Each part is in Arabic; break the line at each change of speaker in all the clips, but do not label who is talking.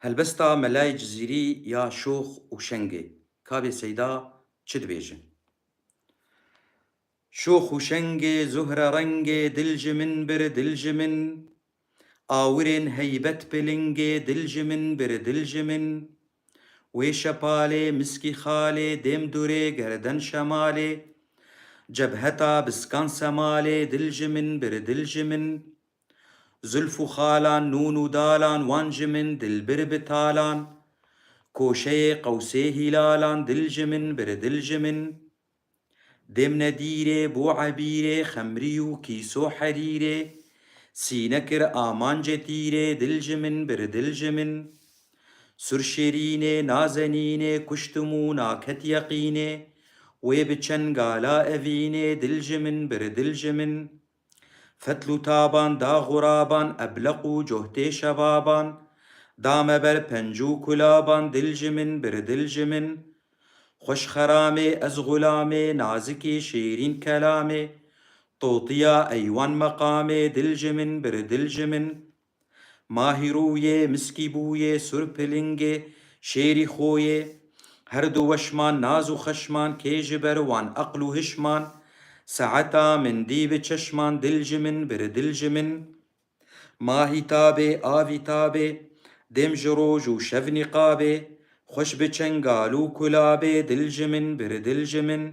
هلبستا ملاي جزيري يا شوخ وشنقي كابي سيدا چد بيجن شوخ وشنقي زهرة رنقي دلج من بر دلج من آورين هيبت بلنقي دلج من بر دلج من ويشبالي مسكي خالي ديم دوري گردن شمالي جبهتا بسكان سمالي دلج من بر دلج من زلف خالان نون دالان وانج من دل بتالان كوشي قوسي هلالان دلجمن بر دلجمن دم نديري بو عبيري خمريو كيسو حريري سينكر آمان جتيري دلجمن بر دلجمن سرشريني نازنيني كشتمو ناكت يقيني ويبچن غالا أفيني دلجمن بر دلجمن فتلو تابان دا غرابان أبلقو جهتي شبابان دام بر پنجو کلابان دلجمن بر دلجمن خوش خرامي از غلامي نازكي شيرين كلامي طوطيا أيوان مقامي دلجمن بر دلجمن ماهروية مسكي بوية سرپلنگي شيري خوية هر دو وشمان نازو خشمان كيجبر وان أقلو هشمان ساعتا من ديب چشمان دلجمن بر دلجمن ماهي تابي آوي تابي دم جروج و شف نقابه خوش بچنگالو کلابه دلجمن بر دلجمن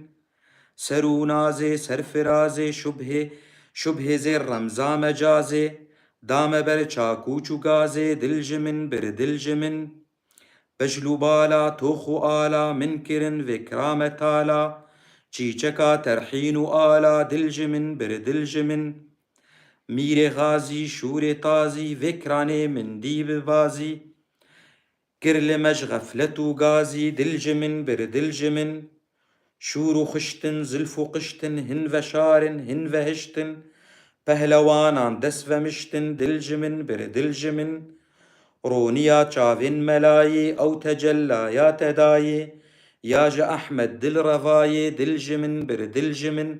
سرو نازه سرفرازه شبه زر رمزا مجازه دام بر چاکو چوگازه دلجمن بر دلجمن بجلو بالا توخو آلا منكرن وكرام تالا چيچكا ترحين آلا دلجمن بر دلجمن میر غازی شور تازی وکرانه من دیب بازی کرل مج غفلت و گازی دلجمن بر دلجمن شور و خشتن زلف و قشتن هن و شارن هن و هشتن پهلوانان دس و مشتن دلجمن بر دلجمن رونیا چاوین ملای او تجلایات دای یاج احمد دل روای دلجمن بر دلجمن